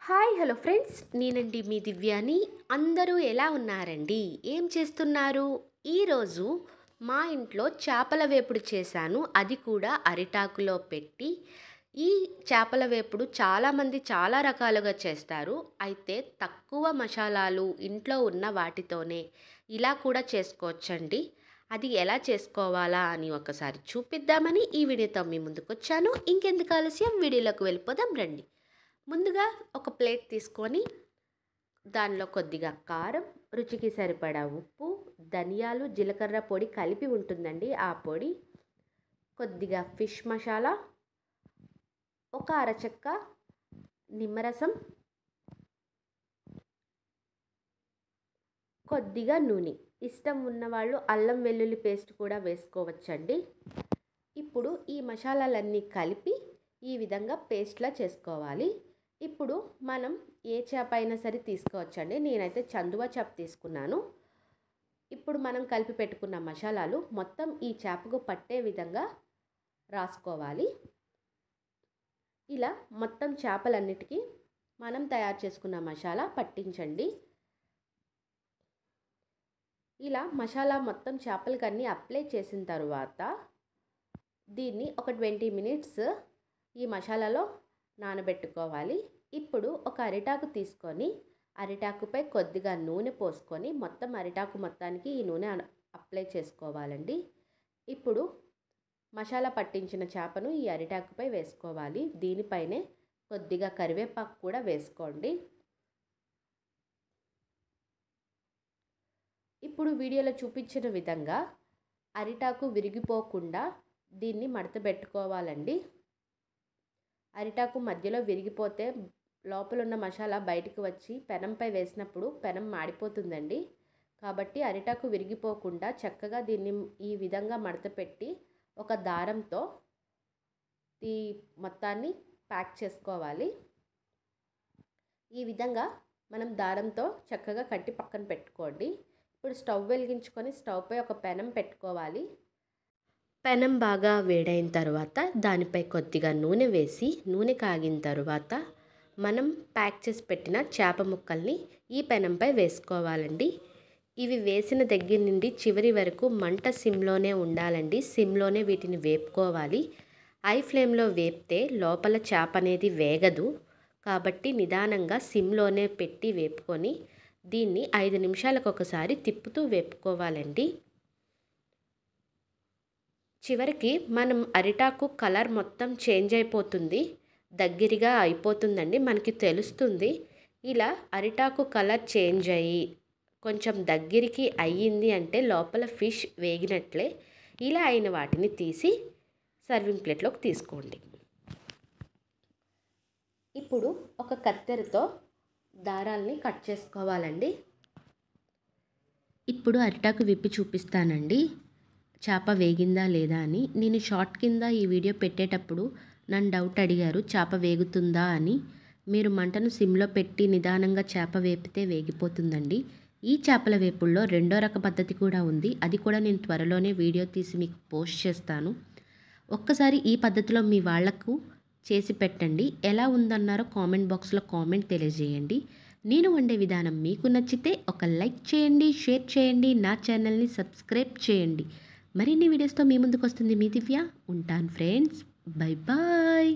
Hi hello friends, నేనండి మీ దివ్యాని. అందరూ ఎలా ఉన్నారండి? ఏం చేస్తున్నారు? ఈరోజు మా ఇంట్లో చేపల వేపుడు చేశాను, అది కూడా అరిటాకులో పెట్టి. ఈ చేపల వేపుడు చాలామంది చాలా రకాలుగా చేస్తారు. అయితే తక్కువ మసాలాలు ఇంట్లో ఉన్న వాటితోనే ఇలా కూడా చేసుకోవచ్చండి. అది ఎలా చేసుకోవాలా అని ఒకసారి చూపిద్దామని ఈ వీడియోతో మీ ముందుకు వచ్చాను. ఇంకెందుకు ఆలస్యం, వీడియోలోకి వెళ్ళిపోదాం రండి. ముందుగా ఒక ప్లేట్ తీసుకొని దానిలో కొద్దిగా కారం, రుచికి సరిపడా ఉప్పు, ధనియాలు, జీలకర్ర పొడి కలిపి ఉంటుందండి ఆ పొడి, కొద్దిగా ఫిష్ మసాలా, ఒక అరచెక్క నిమ్మరసం, కొద్దిగా నూనె. ఇష్టం ఉన్నవాళ్ళు అల్లం వెల్లుల్లి పేస్ట్ కూడా వేసుకోవచ్చండి. ఇప్పుడు ఈ మసాలాలన్నీ కలిపి ఈ విధంగా పేస్ట్లా చేసుకోవాలి. ఇప్పుడు మనం ఏ చేప అయినా సరే తీసుకోవచ్చండి. నేనైతే చందువ చేప తీసుకున్నాను. ఇప్పుడు మనం కలిపి పెట్టుకున్న మసాలాలు మొత్తం ఈ చేపకు పట్టే విధంగా రాసుకోవాలి. ఇలా మొత్తం చేపలన్నిటికీ మనం తయారు చేసుకున్న మసాలా పట్టించండి. ఇలా మసాలా మొత్తం చేపలకన్నీ అప్లై చేసిన తర్వాత దీన్ని ఒక 20 మినిట్స్ ఈ మసాలాలో నానబెట్టుకోవాలి. ఇప్పుడు ఒక అరిటాకు తీసుకొని అరిటాకుపై కొద్దిగా నూనె పోసుకొని మొత్తం అరిటాకు మొత్తానికి ఈ నూనె అప్లై చేసుకోవాలండి. ఇప్పుడు మసాలా పట్టించిన చేపను ఈ అరిటాకుపై వేసుకోవాలి. దీనిపైనే కొద్దిగా కరివేపాకు కూడా వేసుకోండి. ఇప్పుడు వీడియోలో చూపించిన విధంగా అరిటాకు విరిగిపోకుండా దీన్ని మడత పెట్టుకోవాలండి. అరిటాకు మధ్యలో విరిగిపోతే లోపల ఉన్న మసాలా బయటకు వచ్చి పెనంపై వేసినప్పుడు పెనం మాడిపోతుందండి. కాబట్టి అరిటాకు విరిగిపోకుండా చక్కగా దీన్ని ఈ విధంగా మడత పెట్టి ఒక దారంతో ఈ మొత్తాన్ని ప్యాక్ చేసుకోవాలి. ఈ విధంగా మనం దారంతో చక్కగా కట్టి పక్కన పెట్టుకోండి. ఇప్పుడు స్టవ్ వెలిగించుకొని స్టవ్పై ఒక పెనం పెట్టుకోవాలి. పెనం బాగా వేడైన తర్వాత దానిపై కొద్దిగా నూనె వేసి నూనె కాగిన తర్వాత మనం ప్యాక్ చేసి పెట్టిన చేప ముక్కల్ని ఈ పెనంపై వేసుకోవాలండి. ఇవి వేసిన దగ్గర నుండి చివరి వరకు మంట సిమ్లోనే ఉండాలండి. సిమ్లోనే వీటిని వేపుకోవాలి. హై ఫ్లేమ్లో వేపితే లోపల చేప అనేది వేగదు. కాబట్టి నిదానంగా సిమ్లోనే పెట్టి వేపుకొని దీన్ని 5 నిమిషాలకు ఒకసారి తిప్పుతూ వేపుకోవాలండి. చివరికి మనం అరిటాకు కలర్ మొత్తం చేంజ్ అయిపోతుంది, దగ్గరగా అయిపోతుందండి, మనకి తెలుస్తుంది. ఇలా అరిటాకు కలర్ చేంజ్ అయ్యి కొంచెం దగ్గరికి అయ్యింది అంటే లోపల ఫిష్ వేగినట్లే. ఇలా అయిన వాటిని తీసి సర్వింగ్ ప్లేట్లోకి తీసుకోండి. ఇప్పుడు ఒక కత్తెరతో దారాల్ని కట్ చేసుకోవాలండి. ఇప్పుడు అరిటాకు విప్పి చూపిస్తానండి చేప వేగిందా లేదా అని. నేను షార్ట్ కింద ఈ వీడియో పెట్టేటప్పుడు నన్ను డౌట్ అడిగారు, చేప వేగుతుందా అని. మీరు మంటను సిమ్లో పెట్టి నిదానంగా చేప వేపితే వేగిపోతుందండి. ఈ చేపల వేపుల్లో రెండో రక పద్ధతి కూడా ఉంది. అది కూడా నేను త్వరలోనే వీడియో తీసి మీకు పోస్ట్ చేస్తాను. ఒక్కసారి ఈ పద్ధతిలో మీ వాళ్లకు చేసి పెట్టండి. ఎలా ఉందన్నారో కామెంట్ బాక్స్లో కామెంట్ తెలియజేయండి. నేను వండే విధానం మీకు నచ్చితే ఒక లైక్ చేయండి, షేర్ చేయండి, నా ఛానల్ని సబ్స్క్రైబ్ చేయండి. మరిన్ని వీడియోస్తో మీ ముందుకు వస్తుంది మీ దివ్య. ఉంటాను ఫ్రెండ్స్, బై బాయ్.